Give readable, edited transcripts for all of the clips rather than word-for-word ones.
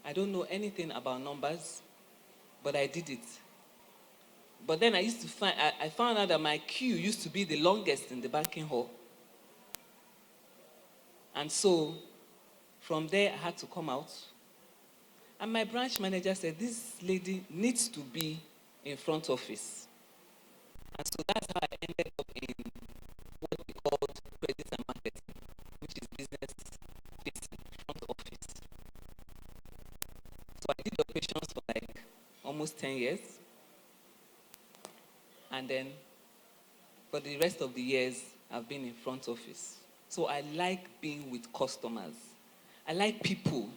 I don't know anything about numbers, but I did it. But then I found out that my queue used to be the longest in the banking hall. And so from there, I had to come out. And my branch manager said, this lady needs to be in front office. And so that's how I ended up in what we called credit and marketing, which is business facing front office. So I did operations for like almost 10 years. And then for the rest of the years, I've been in front office. So I like being with customers. I like people.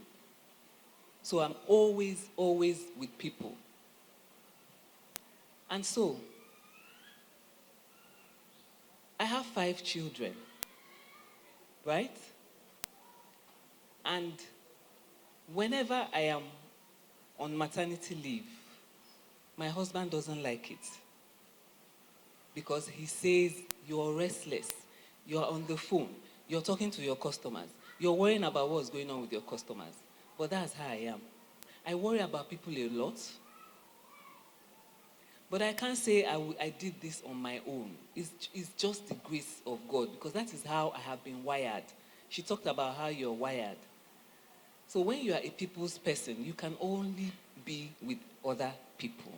So I'm always with people. And so, I have 5 children, right? And whenever I am on maternity leave, my husband doesn't like it. Because he says, you're restless, you're on the phone, you're talking to your customers, you're worrying about what's going on with your customers. But that's how I am. I worry about people a lot. But I can't say I did this on my own. It's just the grace of God, because that is how I have been wired. She talked about how you're wired. So when you are a people's person, you can only be with other people.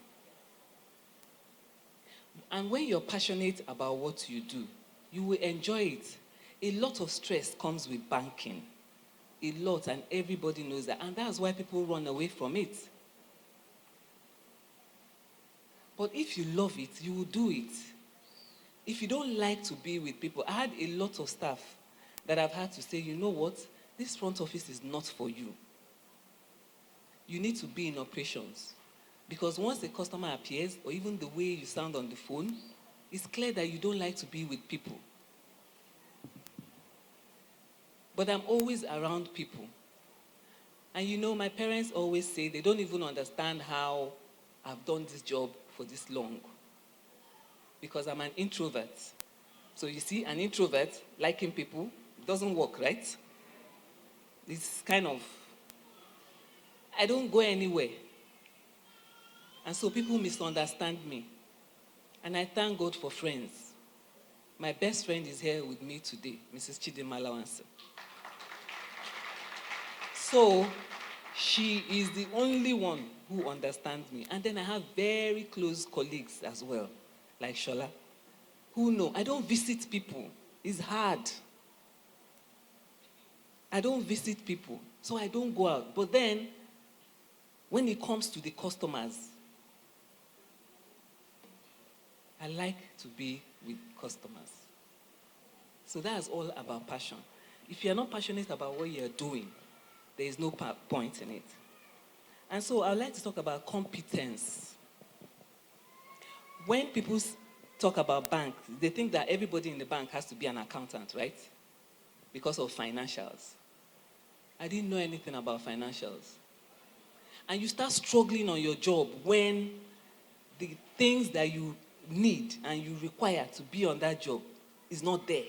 And when you're passionate about what you do, you will enjoy it. A lot of stress comes with banking. A lot, and everybody knows that. And that's why people run away from it. But if you love it, you will do it. If you don't like to be with people, I had a lot of staff that I've had to say, you know what, this front office is not for you. You need to be in operations. Because once a customer appears, or even the way you sound on the phone, it's clear that you don't like to be with people. But I'm always around people. And you know, my parents always say they don't even understand how I've done this job for this long. Because I'm an introvert. So you see, an introvert liking people doesn't work, right? It's kind of, I don't go anywhere. And so people misunderstand me. And I thank God for friends. My best friend is here with me today, Mrs. Chidima Lawansa. So she is the only one who understands me. And then I have very close colleagues as well, like Shola, who know I don't visit people. It's hard. I don't visit people, so I don't go out. But then, when it comes to the customers, I like to be with customers. So that's all about passion. If you're not passionate about what you're doing, there is no point in it. And so I'd like to talk about competence. When people talk about bank, they think that everybody in the bank has to be an accountant, right? Because of financials. I didn't know anything about financials. And you start struggling on your job when the things that you need and you require to be on that job is not there.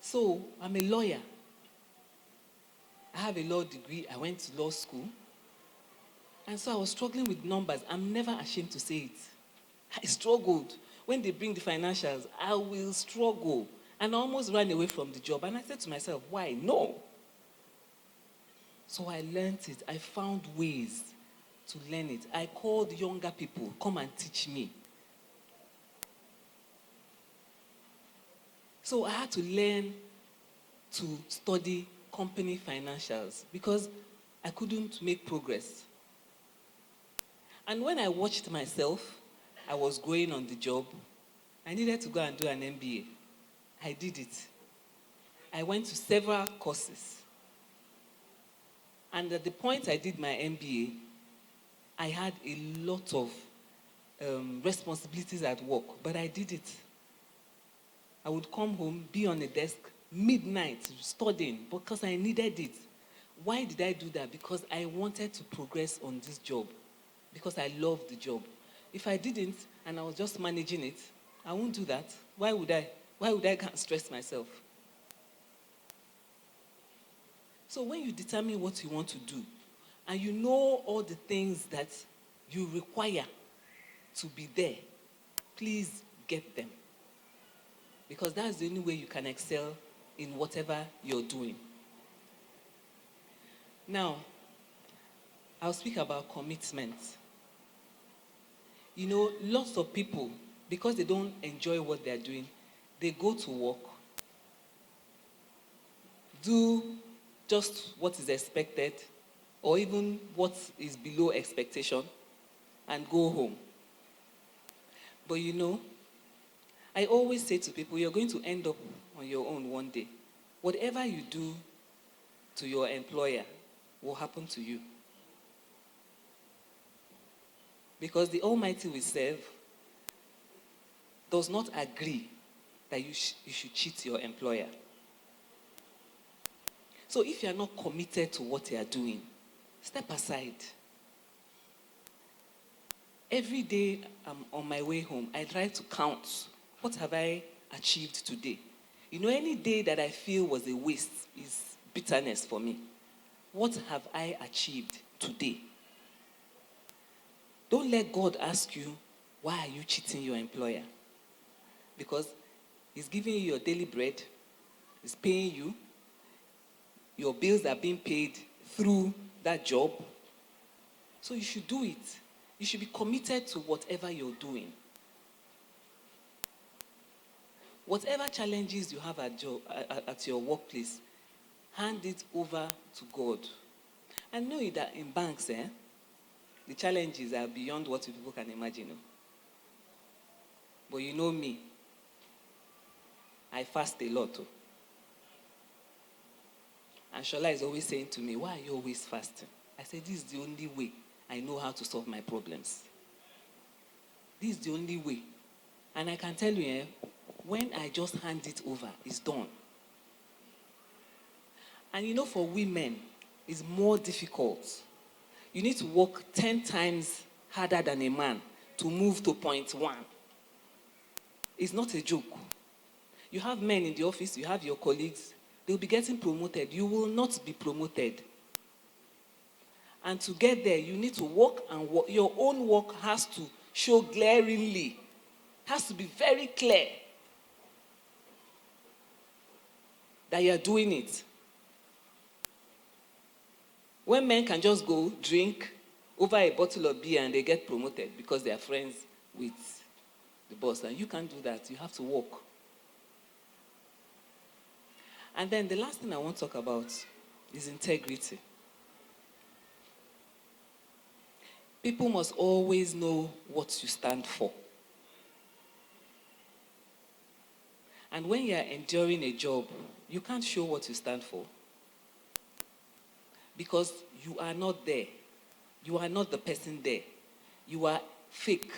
So I'm a lawyer. I have a law degree. I went to law school. And so I was struggling with numbers. I'm never ashamed to say it. I struggled. When they bring the financials, I will struggle. And I almost ran away from the job. And I said to myself, why? No. So I learned it. I found ways to learn it. I called younger people, come and teach me. So I had to learn to study company financials because I couldn't make progress. And when I watched myself, I was growing on the job. I needed to go and do an MBA. I did it. I went to several courses. And at the point I did my MBA, I had a lot of responsibilities at work, but I did it. I would come home, be on a desk, midnight, studying, because I needed it. Why did I do that? Because I wanted to progress on this job, because I loved the job. If I didn't, and I was just managing it, I won't do that. Why would I? Why would I stress myself? So when you determine what you want to do, and you know all the things that you require to be there, please get them. Because that's the only way you can excel in whatever you're doing. Now, I'll speak about commitment. You know, lots of people, because they don't enjoy what they're doing, they go to work, do just what is expected, or even what is below expectation, and go home. But you know, I always say to people, you're going to end up on your own one day. Whatever you do to your employer will happen to you. Because the Almighty we serve does not agree that you should cheat your employer. So if you are not committed to what you are doing, step aside. Every day I'm on my way home, I try to count, what have I achieved today? You know, any day that I feel was a waste is bitterness for me. What have I achieved today? Don't let God ask you, why are you cheating your employer? Because he's giving you your daily bread, he's paying you, your bills are being paid through that job. So you should do it. You should be committed to whatever you're doing. Whatever challenges you have at your workplace, hand it over to God. And know that in banks, the challenges are beyond what people can imagine. But you know me, I fast a lot. And Shola is always saying to me, why are you always fasting? I said, this is the only way I know how to solve my problems. This is the only way. And I can tell you, when I just hand it over, it's done. And you know, for women, it's more difficult. You need to work 10 times harder than a man to move to point 1. It's not a joke. You have men in the office, you have your colleagues, they'll be getting promoted. You will not be promoted. And to get there, you need to work and work. Your own work has to show glaringly, has to be very clear that you are doing it. When men can just go drink over a bottle of beer and they get promoted because they are friends with the boss, and you can't do that. You have to work. And then the last thing I want to talk about is integrity. People must always know what you stand for. And when you are enduring a job, you can't show what you stand for. Because you are not there. You are not the person there. You are fake.